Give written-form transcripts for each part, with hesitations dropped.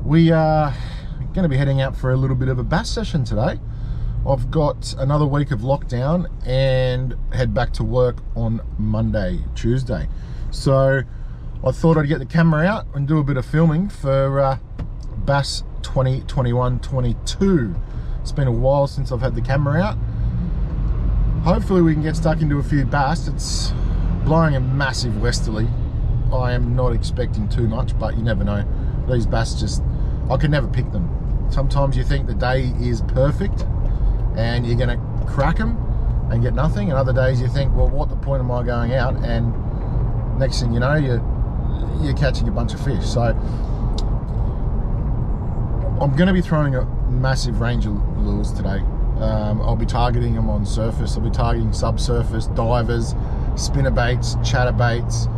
We are going to be heading out for a little bit of a bass session today. I've got another week of lockdown and head back to work on Tuesday. So I thought I'd get the camera out and do a bit of filming for Bass 2021-22. It's been a while since I've had the camera out. Hopefully we can get stuck into a few bass. It's blowing a massive westerly. I am not expecting too much, but you never know. These bass just, I can never pick them. Sometimes you think the day is perfect and you're gonna crack them and get nothing, and other days you think, well, what the point am I going out? And next thing you know, you're catching a bunch of fish. So I'm gonna be throwing a massive range of lures today. I'll be targeting them on surface. I'll be targeting subsurface, divers, spinnerbaits, chatterbaits,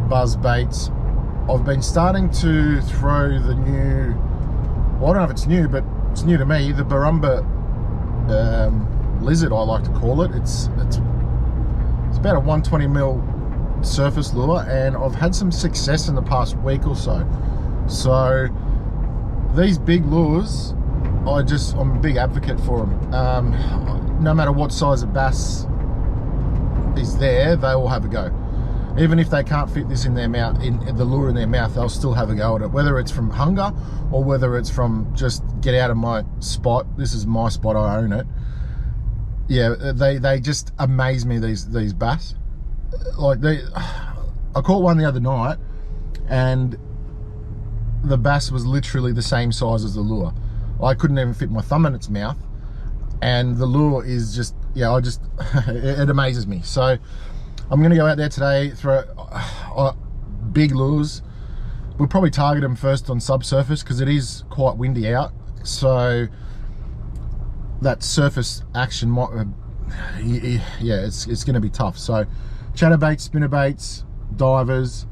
buzz baits. I've been starting to throw the new, well, I don't know if it's new, but it's new to me, the Barumba lizard, I like to call it. It's about a 120mm surface lure, and I've had some success in the past week or so. So these big lures, I'm a big advocate for them. No matter what size of bass is there, they will have a go. Even if they can't fit this in their mouth, in the lure in their mouth, they'll still have a go at it. Whether it's from hunger or whether it's from just get out of my spot. This is my spot, I own it. Yeah, they just amaze me, these bass. Like I caught one the other night, and the bass was literally the same size as the lure. I couldn't even fit my thumb in its mouth, and the lure is just, yeah, it amazes me. So I'm gonna go out there today, throw big lures. We'll probably target them first on subsurface because it is quite windy out. So that surface action might, yeah, it's gonna be tough. So chatterbaits, spinnerbaits, divers,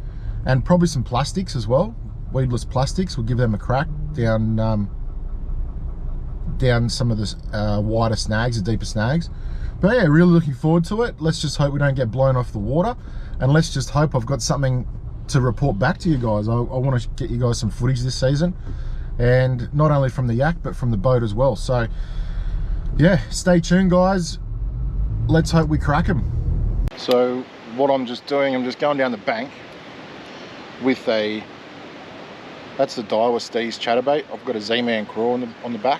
and probably some plastics as well. Weedless plastics, we'll give them a crack down some of the wider snags, the deeper snags. But yeah, really looking forward to it. Let's just hope we don't get blown off the water, and let's just hope I've got something to report back to you guys. I want to get you guys some footage this season, and not only from the yak but from the boat as well. So yeah, stay tuned guys, let's hope we crack them. So what I'm just doing, I'm just going down the bank with that's the Daiwa Steez chatterbait. I've got a Z-Man craw on the back,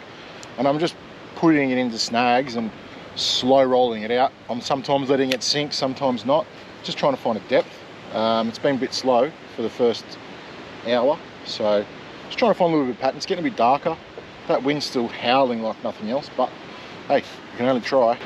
and I'm just putting it into snags and slow rolling it out. I'm sometimes letting it sink, sometimes not, just trying to find a depth. It's been a bit slow for the first hour, so just trying to find a little bit of pattern. It's getting a bit darker. That wind's still howling like nothing else, but hey, you can only try.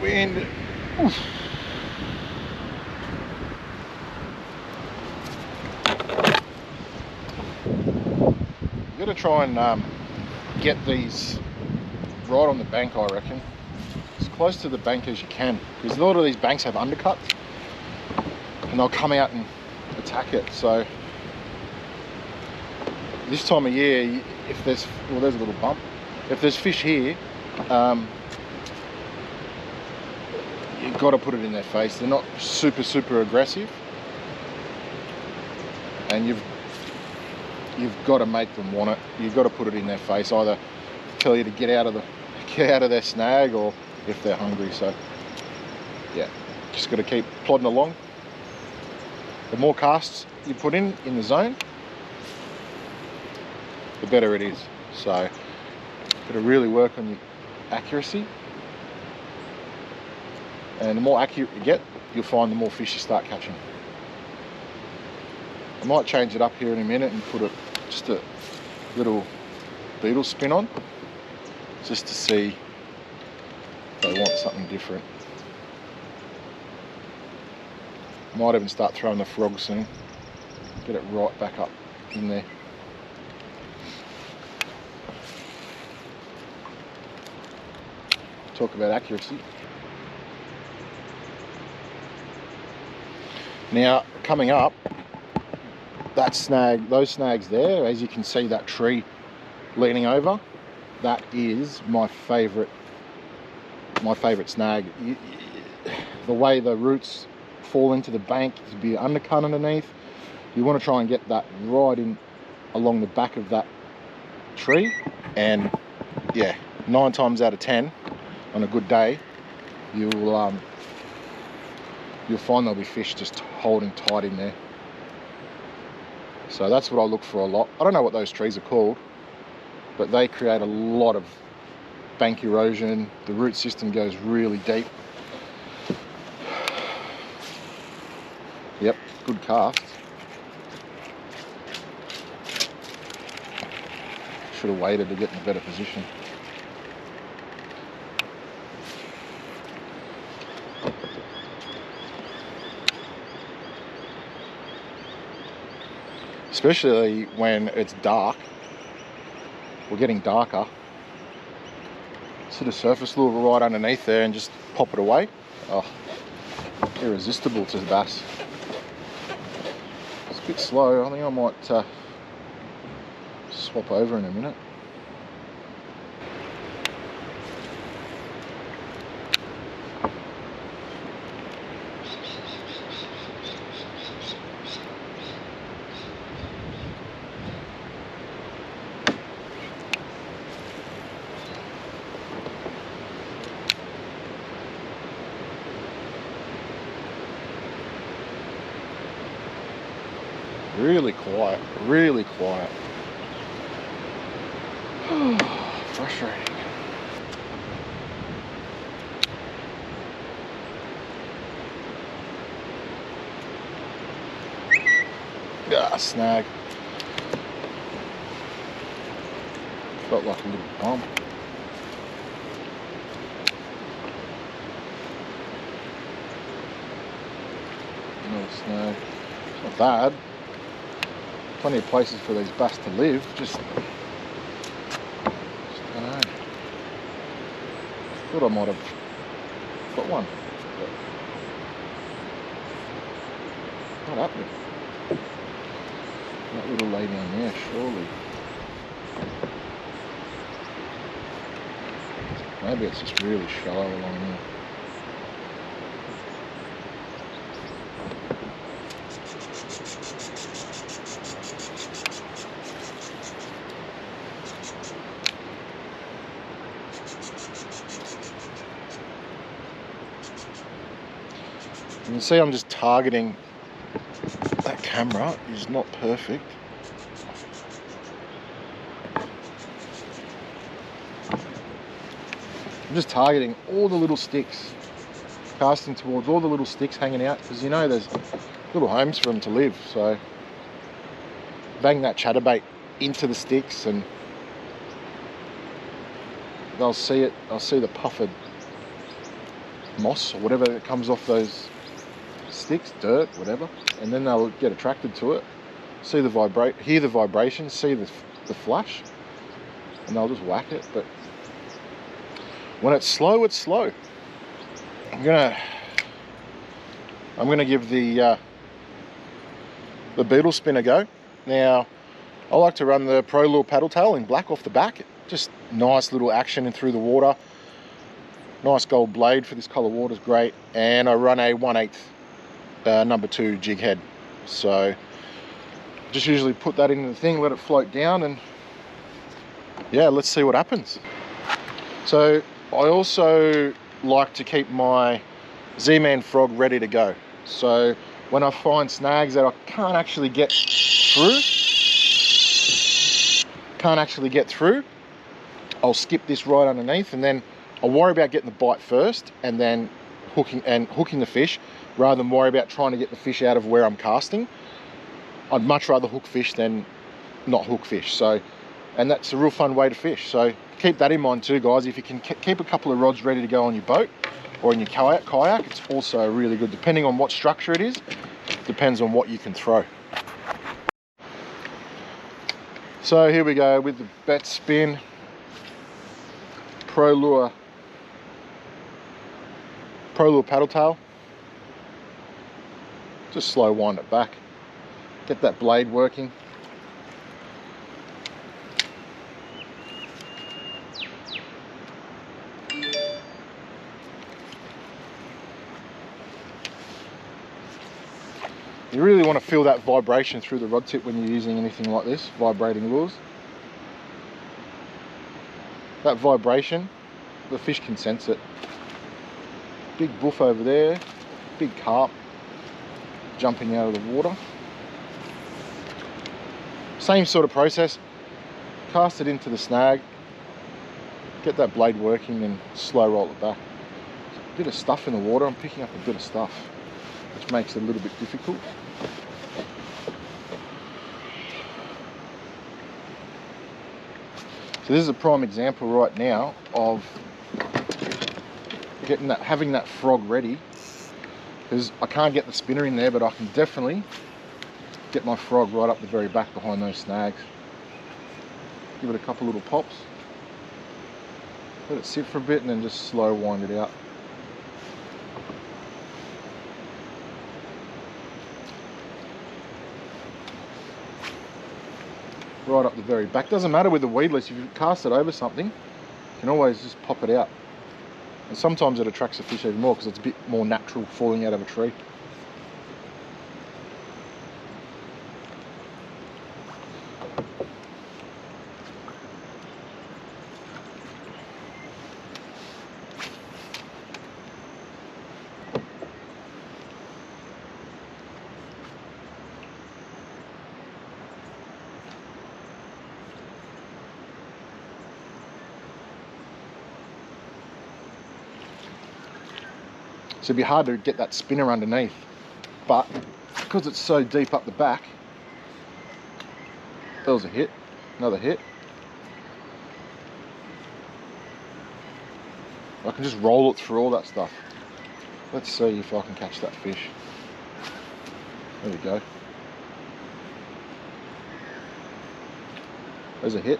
Wind. Oof. You got to try and get these right on the bank, I reckon, as close to the bank as you can, because a lot of these banks have undercuts and they'll come out and attack it. So this time of year, if there's, well, there's a little bump, if there's fish here, you've got to put it in their face. They're not super aggressive, and you've got to make them want it. You've got to put it in their face, either tell you to get out of their snag, or if they're hungry. So yeah, just got to keep plodding along. The more casts you put in the zone, the better it is. So got to really work on your accuracy, and the more accurate you get, you'll find the more fish you start catching. I might change it up here in a minute and put just a little beetle spin on, just to see if they want something different. Might even start throwing the frog soon. Get it right back up in there. Talk about accuracy. Now, coming up, that snag, those snags there, as you can see that tree leaning over, that is my favourite snag. The way the roots fall into the bank, to be undercut underneath, you want to try and get that right in along the back of that tree, and yeah, 9 times out of 10 on a good day, you'll find there'll be fish just holding tight in there. So that's what I look for a lot. I don't know what those trees are called, but they create a lot of bank erosion. The root system goes really deep. Yep, good cast. Should have waited to get in a better position. Especially when it's dark, or getting darker. Sit a surface lure right underneath there and just pop it away. Oh, irresistible to the bass. It's a bit slow. I think I might swap over in a minute. Really quiet, really quiet. Frustrating. Ah, snag. Felt like a little bump. Another snag. It's not bad. Plenty of places for these bass to live, just I don't know. Thought I might have got one, but not happening. That little lady on there, surely. Maybe it's just really shallow along there. You can see I'm just targeting. That camera is not perfect. I'm just targeting all the little sticks, casting towards all the little sticks hanging out, because you know there's little homes for them to live. So bang that chatterbait into the sticks and they'll see it. I'll see the puffered moss or whatever that comes off those sticks, dirt, whatever, and then they'll get attracted to it, see the hear the vibration, see the flash, and they'll just whack it. But when it's slow, it's slow. I'm gonna give the beetle spin a go. Now, I like to run the Pro Lure paddle tail in black off the back. Just nice little action in through the water. Nice gold blade for this colour water is great, and I run a 1/8 number 2 jig head. So just usually put that into the thing, let it float down, and yeah, let's see what happens. So I also like to keep my Z-Man frog ready to go. So when I find snags that I can't actually get through, I'll skip this right underneath, and then I'll worry about getting the bite first and then hooking the fish. rather than worry about trying to get the fish out of where I'm casting. I'd much rather hook fish than not hook fish. So, and that's a real fun way to fish. So keep that in mind too, guys. If you can keep a couple of rods ready to go on your boat or in your kayak, it's also really good, depending on what structure it is. Depends on what you can throw. So here we go with the Bet Spin Pro Lure paddle tail. Just slow wind it back. Get that blade working. You really want to feel that vibration through the rod tip when you're using anything like this, vibrating lures. That vibration, the fish can sense it. Big boof over there, big carp jumping out of the water. Same sort of process, cast it into the snag, get that blade working and slow roll it back. A bit of stuff in the water, I'm picking up a bit of stuff, which makes it a little bit difficult. So this is a prime example right now of having that frog ready, because I can't get the spinner in there, but I can definitely get my frog right up the very back behind those snags. Give it a couple little pops, let it sit for a bit, and then just slow wind it out. Right up the very back. Doesn't matter with the weedless, if you cast it over something, you can always just pop it out. And sometimes it attracts the fish even more because it's a bit more natural falling out of a tree. So it'd be hard to get that spinner underneath, but because it's so deep up the back, that was a hit, another hit. I can just roll it through all that stuff. Let's see if I can catch that fish. There we go. There's a hit.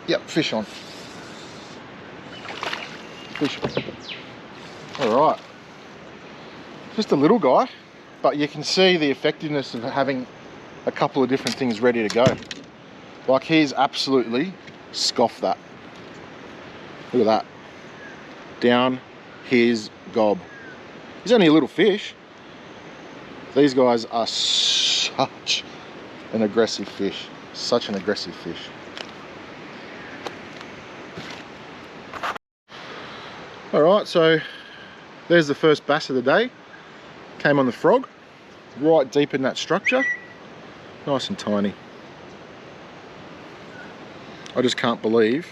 Yep, fish on. All right, just a little guy, but you can see the effectiveness of having a couple of different things ready to go. Like, he's absolutely scoffed that. Look at that. Down his gob. He's only a little fish. These guys are such an aggressive fish. Such an aggressive fish. Alright, so there's the first bass of the day. Came on the frog, right deep in that structure. Nice and tiny. I just can't believe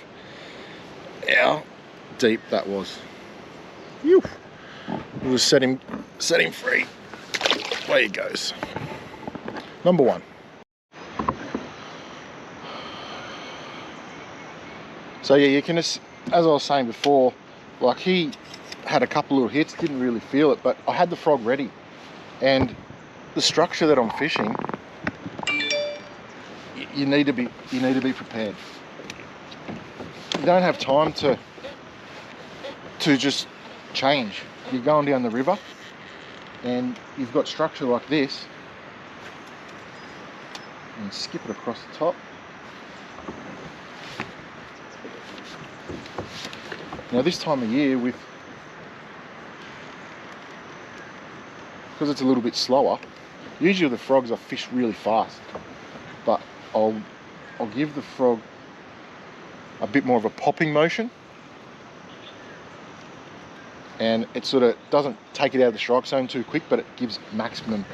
how deep that was. We'll just set him free. Away he goes. Number one. So yeah, you can just, as I was saying before, like, he had a couple little hits, didn't really feel it, but I had the frog ready. And the structure that I'm fishing, you need to be prepared. You don't have time to just change. You're going down the river and you've got structure like this, and skip it across the top. Now this time of year, because it's a little bit slower, usually the frogs I fish really fast, but I'll give the frog a bit more of a popping motion, and it sort of doesn't take it out of the strike zone too quick, but it gives maximum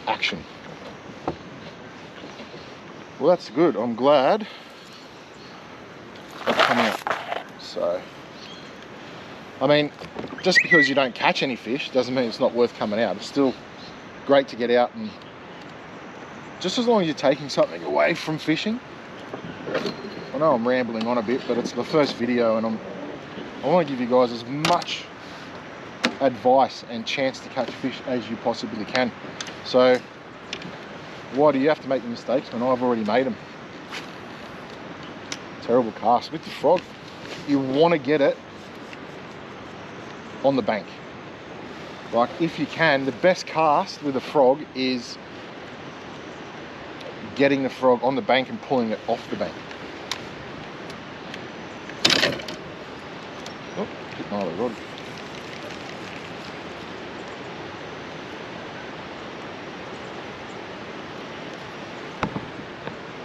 action. Well, that's good. I'm glad that's coming up. So I mean, just because you don't catch any fish doesn't mean it's not worth coming out. It's still great to get out, and just as long as you're taking something away from fishing. I know I'm rambling on a bit, but it's the first video, and I want to give you guys as much advice and chance to catch fish as you possibly can. So why do you have to make the mistakes when I've already made them? Terrible cast. With the frog, you want to get it on the bank. Like, if you can, the best cast with a frog is getting the frog on the bank and pulling it off the bank. Oh, hit my other rod.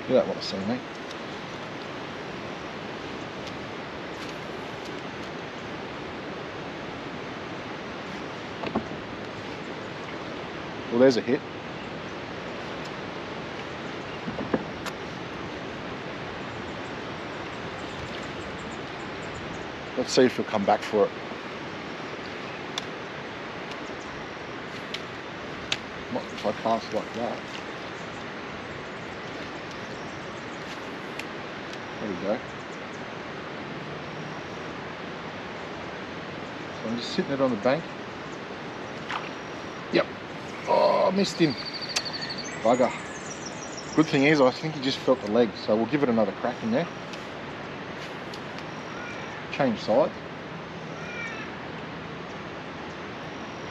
You don't want to see me. Well, there's a hit. Let's see if he'll come back for it. Not if I cast like that. There we go. So I'm just sitting it on the bank. Yep. Oh, I missed him. Bugger. Good thing is, I think he just felt the leg, so we'll give it another crack in there. Change sides.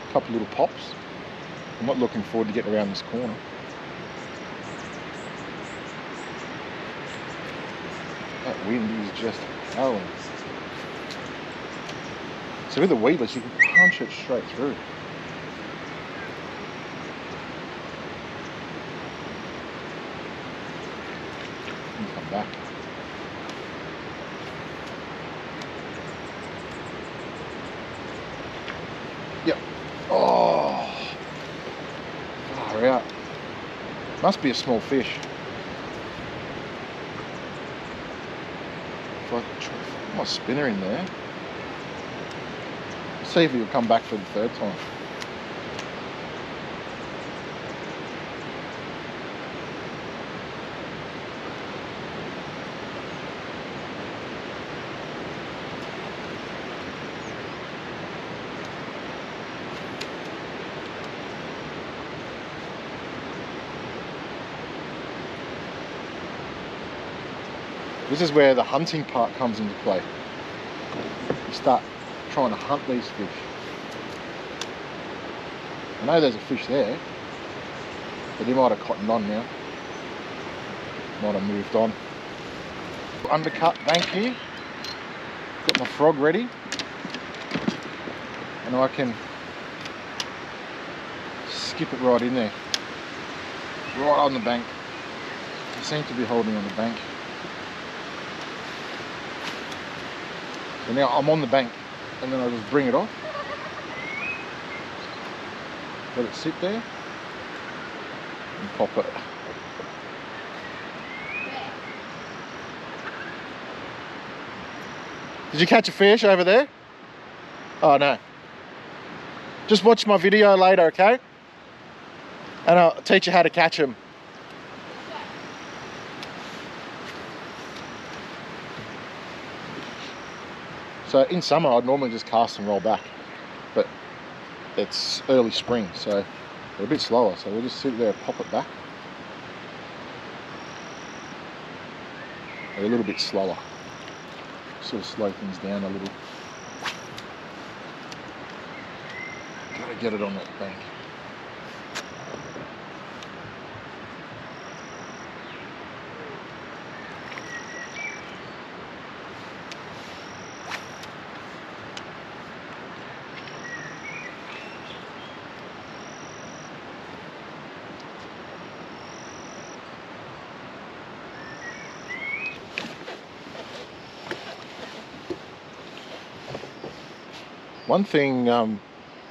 A couple little pops. I'm not looking forward to getting around this corner. That wind is just howling. So with the weedless, you can punch it straight through. And come back. Yep. Oh, far out. Must be a small fish. If I try to put my spinner in there, see if he'll come back for the third time. This is where the hunting part comes into play. You start trying to hunt these fish. I know there's a fish there, but he might have cottoned on now. Might have moved on. Undercut bank here. Got my frog ready. And I can skip it right in there. Right on the bank. I seem to be holding on the bank. So now I'm on the bank, and then I just bring it off. Let it sit there and pop it. Did you catch a fish over there? Oh no. Just watch my video later, okay? And I'll teach you how to catch them. So in summer, I'd normally just cast and roll back, but it's early spring, so they're a bit slower. So we'll just sit there and pop it back. They're a little bit slower. Sort of slow things down a little. Gotta get it on that bank. One thing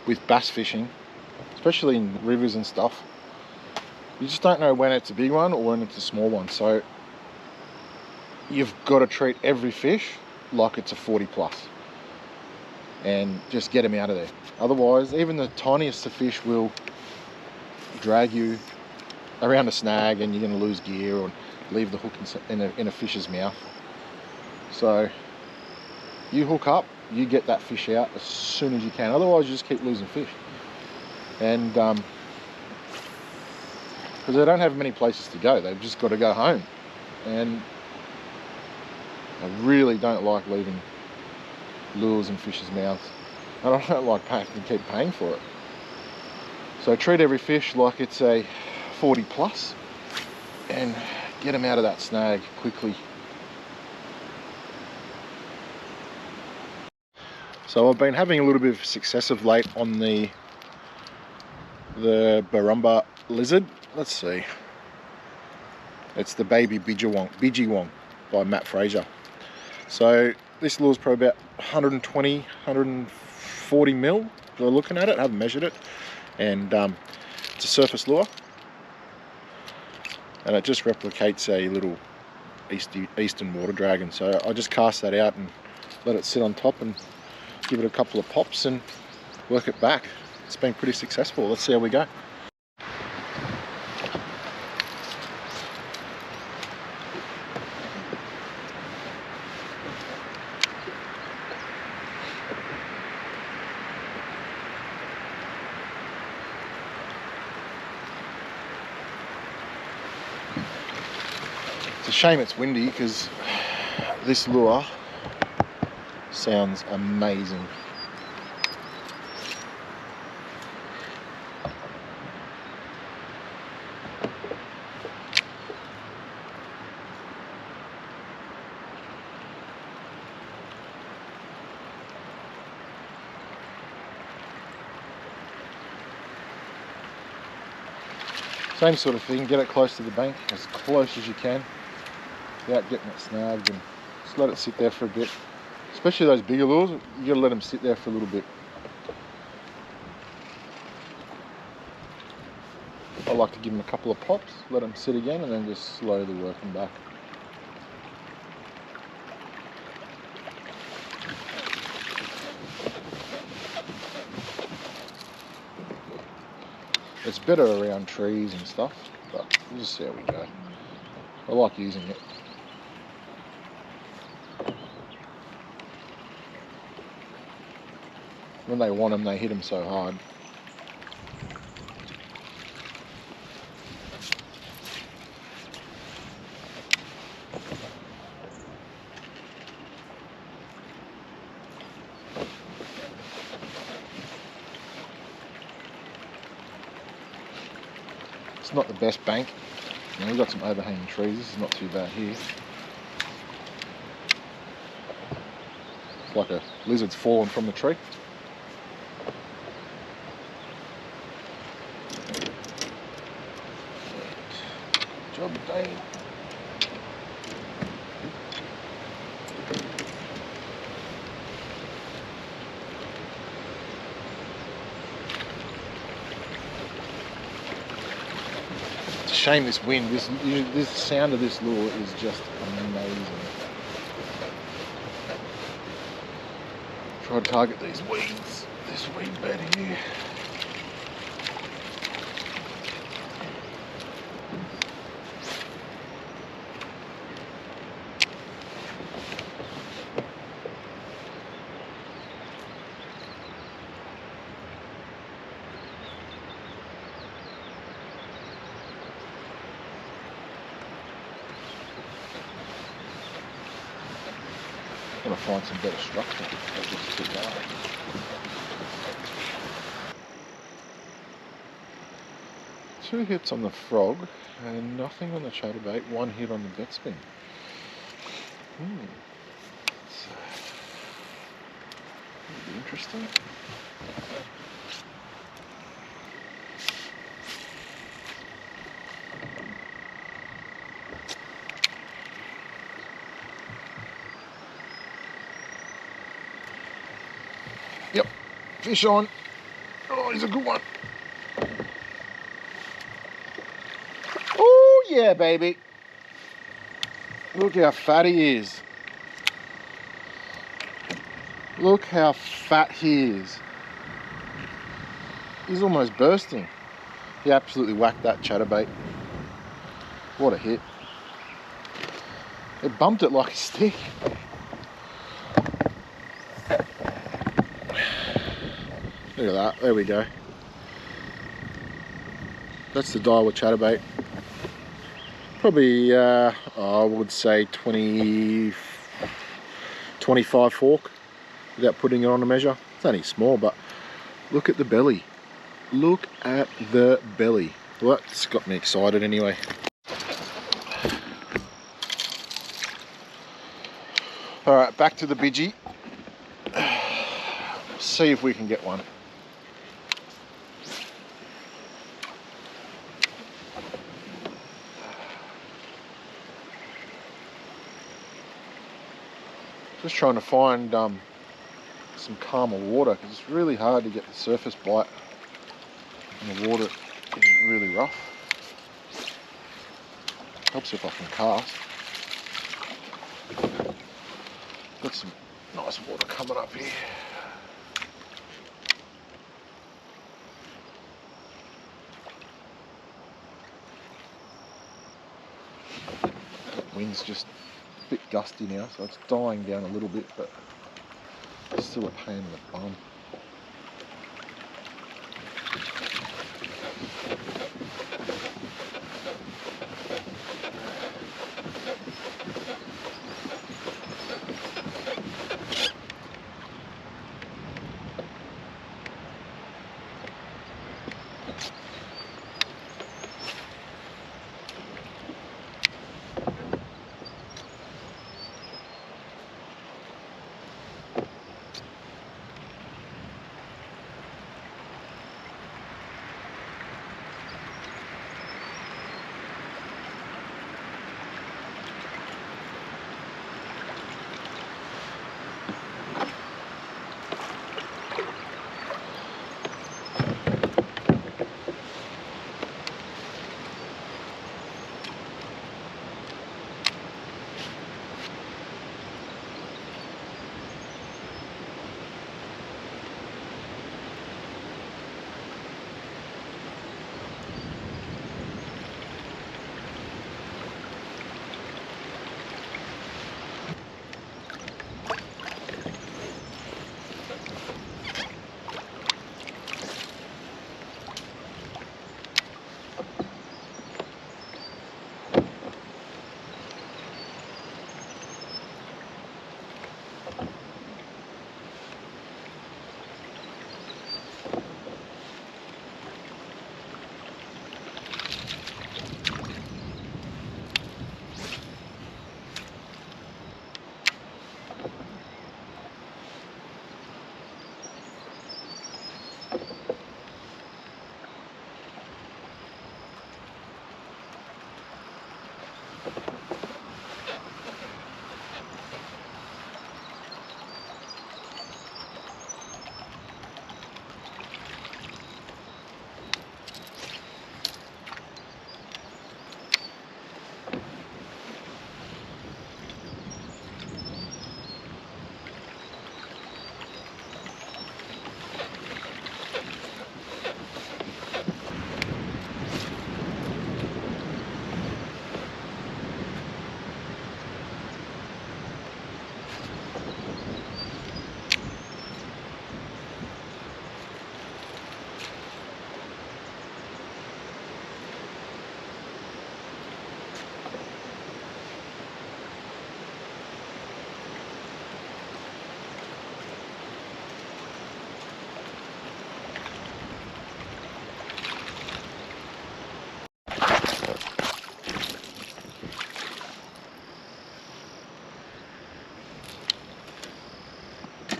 with bass fishing, especially in rivers and stuff, you just don't know when it's a big one or when it's a small one. So you've got to treat every fish like it's a 40 plus. and just get them out of there. Otherwise, even the tiniest of fish will drag you around a snag, and you're going to lose gear or leave the hook in a fish's mouth. So you hook up, you get that fish out as soon as you can. Otherwise, you just keep losing fish. And because they don't have many places to go, they've just got to go home. And I really don't like leaving lures in fish's mouths. And I don't like having to keep paying for it. So treat every fish like it's a 40 plus and get them out of that snag quickly. So I've been having a little bit of success of late on the Barumba lizard. Let's see. It's the baby Bidjiwong by Matt Fraser. So this lure's probably about 120, 140 mil. We're looking at it, I haven't measured it. And it's a surface lure. And it just replicates a little eastern water dragon. So I just cast that out and let it sit on top and give it a couple of pops and work it back. It's been pretty successful. Let's see how we go. It's a shame it's windy because this lure sounds amazing. Same sort of thing, get it close to the bank, as close as you can, without getting it snagged, and just let it sit there for a bit. Especially those bigger lures, you gotta let them sit there for a little bit. I like to give them a couple of pops, let them sit again, and then just slowly work them back. It's better around trees and stuff, but we'll just see how we go. I like using it. When they want them, they hit them so hard. It's not the best bank. You know, we've got some overhanging trees. This is not too bad here. It's like a lizard's fallen from the tree. Job done. It's a shame this wind. This sound of this lure is just amazing. Try to target these weeds. This weed bed here. I'm gonna find some better structure. That's just too dark. Two hits on the frog and nothing on the chatterbait. One hit on the vet spin. So, that'll be interesting. Yep, fish on. Oh, he's a good one. Oh, yeah, baby. Look how fat he is. Look how fat he is. He's almost bursting. He absolutely whacked that chatterbait. What a hit. It bumped it like a stick. Look at that, there we go. That's the Daiwa chatterbait. Probably, I would say 25 fork without putting it on a measure. It's only small, but look at the belly. Look at the belly. Well, that's got me excited anyway. Alright, back to the bidgie. See if we can get one. Just trying to find some calmer water, because it's really hard to get the surface bite and the water is really rough. Helps if I can cast. Got some nice water coming up here. Wind's just a bit gusty now, so it's dying down a little bit, but it's still a pain in the bum.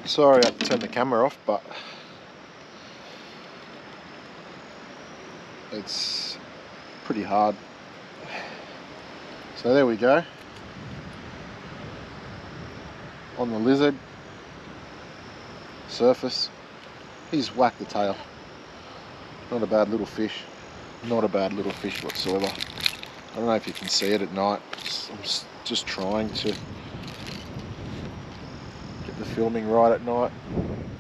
Sorry I had to turn the camera off, but it's pretty hard. So there we go. On the lizard surface, he's whacked the tail. Not a bad little fish. Not a bad little fish whatsoever. I don't know if you can see it at night. I'm just trying to get the filming right at night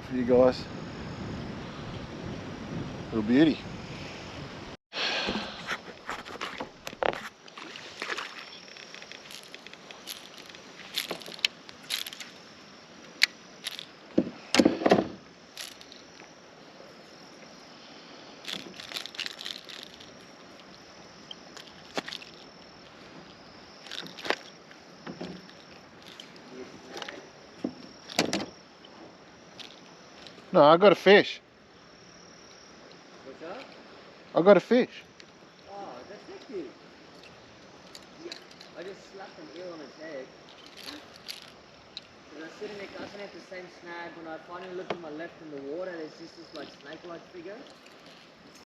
for you guys. Little beauty. No, I got a fish. What's up? I got a fish. Oh, that's wicked. Yeah, I just slapped an eel on its head. Because I was sitting there casting at the same snag. When I finally looked to my left in the water, there's just this like snake-like figure.